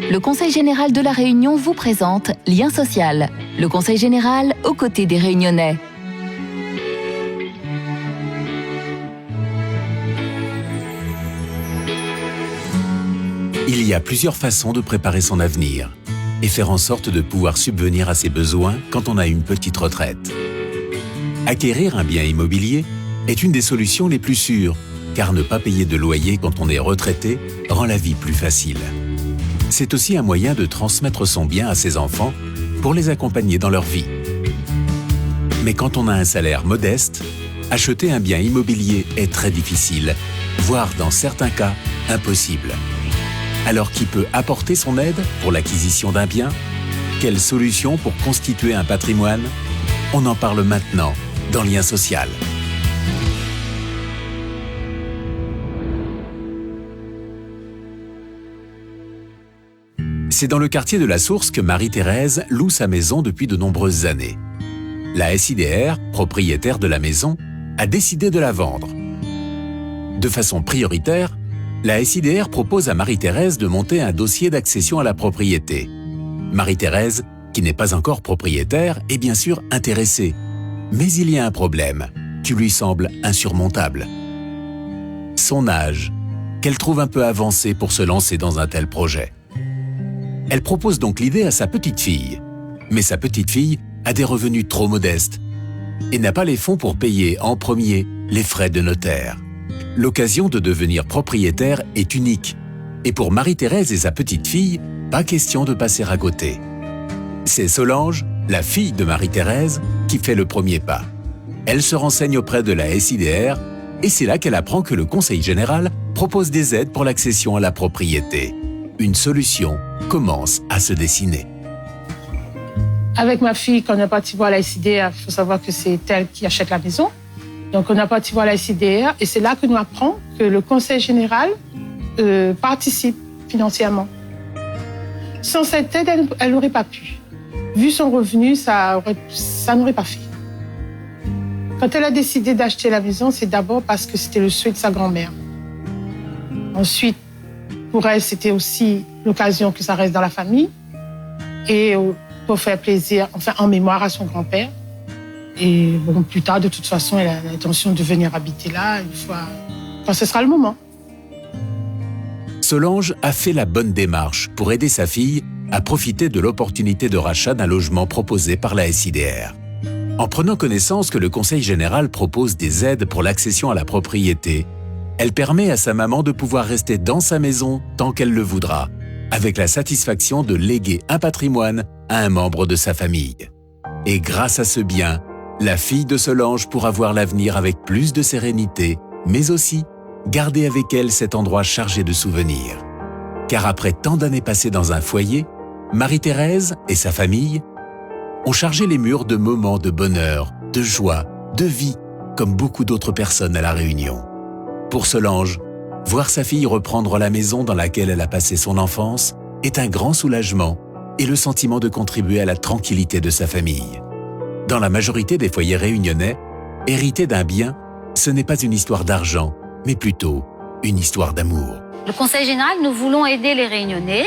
Le Conseil général de La Réunion vous présente Lien social. Le Conseil général aux côtés des Réunionnais. Il y a plusieurs façons de préparer son avenir et faire en sorte de pouvoir subvenir à ses besoins quand on a une petite retraite. Acquérir un bien immobilier est une des solutions les plus sûres, car ne pas payer de loyer quand on est retraité rend la vie plus facile. C'est aussi un moyen de transmettre son bien à ses enfants pour les accompagner dans leur vie. Mais quand on a un salaire modeste, acheter un bien immobilier est très difficile, voire dans certains cas, impossible. Alors qui peut apporter son aide pour l'acquisition d'un bien? Quelle solution pour constituer un patrimoine? On en parle maintenant dans Lien social. C'est dans le quartier de la Source que Marie-Thérèse loue sa maison depuis de nombreuses années. La SIDR, propriétaire de la maison, a décidé de la vendre. De façon prioritaire, la SIDR propose à Marie-Thérèse de monter un dossier d'accession à la propriété. Marie-Thérèse, qui n'est pas encore propriétaire, est bien sûr intéressée. Mais il y a un problème qui lui semble insurmontable. Son âge, qu'elle trouve un peu avancé pour se lancer dans un tel projet. Elle propose donc l'idée à sa petite fille. Mais sa petite fille a des revenus trop modestes et n'a pas les fonds pour payer en premier les frais de notaire. L'occasion de devenir propriétaire est unique. Et pour Marie-Thérèse et sa petite fille, pas question de passer à côté. C'est Solange, la fille de Marie-Thérèse, qui fait le premier pas. Elle se renseigne auprès de la SIDR et c'est là qu'elle apprend que le Conseil général propose des aides pour l'accession à la propriété. Une solution commence à se dessiner. Avec ma fille, quand on est parti voir la SIDR, il faut savoir que c'est elle qui achète la maison. Donc on est parti voir la SIDR et c'est là que nous apprenons que le Conseil général participe financièrement. Sans cette aide, elle n'aurait pas pu. Vu son revenu, ça n'aurait pas fait. Quand elle a décidé d'acheter la maison, c'est d'abord parce que c'était le souhait de sa grand-mère. Ensuite, pour elle, c'était aussi l'occasion que ça reste dans la famille et pour faire plaisir, enfin en mémoire à son grand-père. Et bon, plus tard, de toute façon, elle a l'intention de venir habiter là une fois, quand ce sera le moment. Solange a fait la bonne démarche pour aider sa fille à profiter de l'opportunité de rachat d'un logement proposé par la SIDR. En prenant connaissance que le Conseil général propose des aides pour l'accession à la propriété, elle permet à sa maman de pouvoir rester dans sa maison tant qu'elle le voudra, avec la satisfaction de léguer un patrimoine à un membre de sa famille. Et grâce à ce bien, la fille de Solange pourra voir l'avenir avec plus de sérénité, mais aussi garder avec elle cet endroit chargé de souvenirs. Car après tant d'années passées dans un foyer, Marie-Thérèse et sa famille ont chargé les murs de moments de bonheur, de joie, de vie, comme beaucoup d'autres personnes à La Réunion. Pour Solange, voir sa fille reprendre la maison dans laquelle elle a passé son enfance est un grand soulagement et le sentiment de contribuer à la tranquillité de sa famille. Dans la majorité des foyers réunionnais, hériter d'un bien, ce n'est pas une histoire d'argent, mais plutôt une histoire d'amour. Le Conseil général, nous voulons aider les Réunionnais,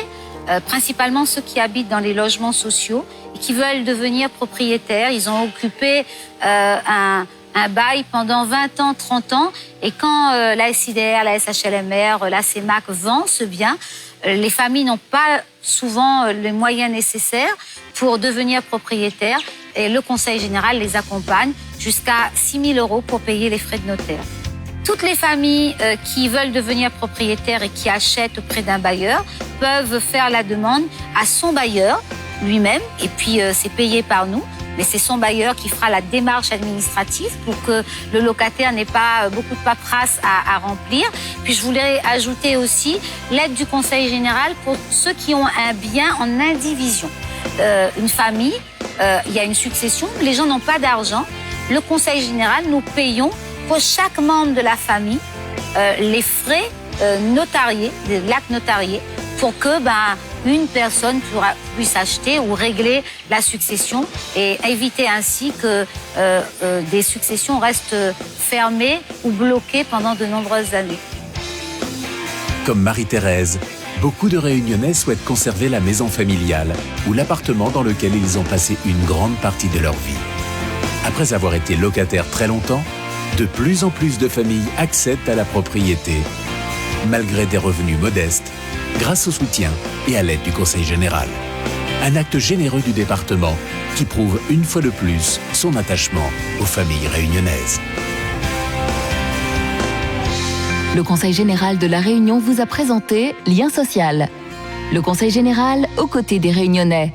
principalement ceux qui habitent dans les logements sociaux et qui veulent devenir propriétaires. Ils ont occupé un bail pendant 20 ans, 30 ans. Et quand la SIDR, la SHLMR, la CEMAC vend ce bien, les familles n'ont pas souvent les moyens nécessaires pour devenir propriétaires. Et le Conseil général les accompagne jusqu'à 6 000 € pour payer les frais de notaire. Toutes les familles qui veulent devenir propriétaires et qui achètent auprès d'un bailleur peuvent faire la demande à son bailleur lui-même. Et puis, c'est payé par nous. Mais c'est son bailleur qui fera la démarche administrative pour que le locataire n'ait pas beaucoup de paperasse à remplir. Puis je voulais ajouter aussi l'aide du Conseil général pour ceux qui ont un bien en indivision. Une famille, il y a une succession, les gens n'ont pas d'argent. Le Conseil général, nous payons pour chaque membre de la famille les frais notariés, l'acte notarié, pour que une personne puisse acheter ou régler la succession et éviter ainsi que des successions restent fermées ou bloquées pendant de nombreuses années. Comme Marie-Thérèse, Beaucoup de Réunionnais souhaitent conserver la maison familiale ou l'appartement dans lequel ils ont passé une grande partie de leur vie. Après avoir été locataires très longtemps, de plus en plus de familles accèdent à la propriété, malgré des revenus modestes, grâce au soutien et à l'aide du Conseil général. Un acte généreux du département qui prouve une fois de plus son attachement aux familles réunionnaises. Le Conseil général de la Réunion vous a présenté Lien social. Le Conseil général aux côtés des Réunionnais.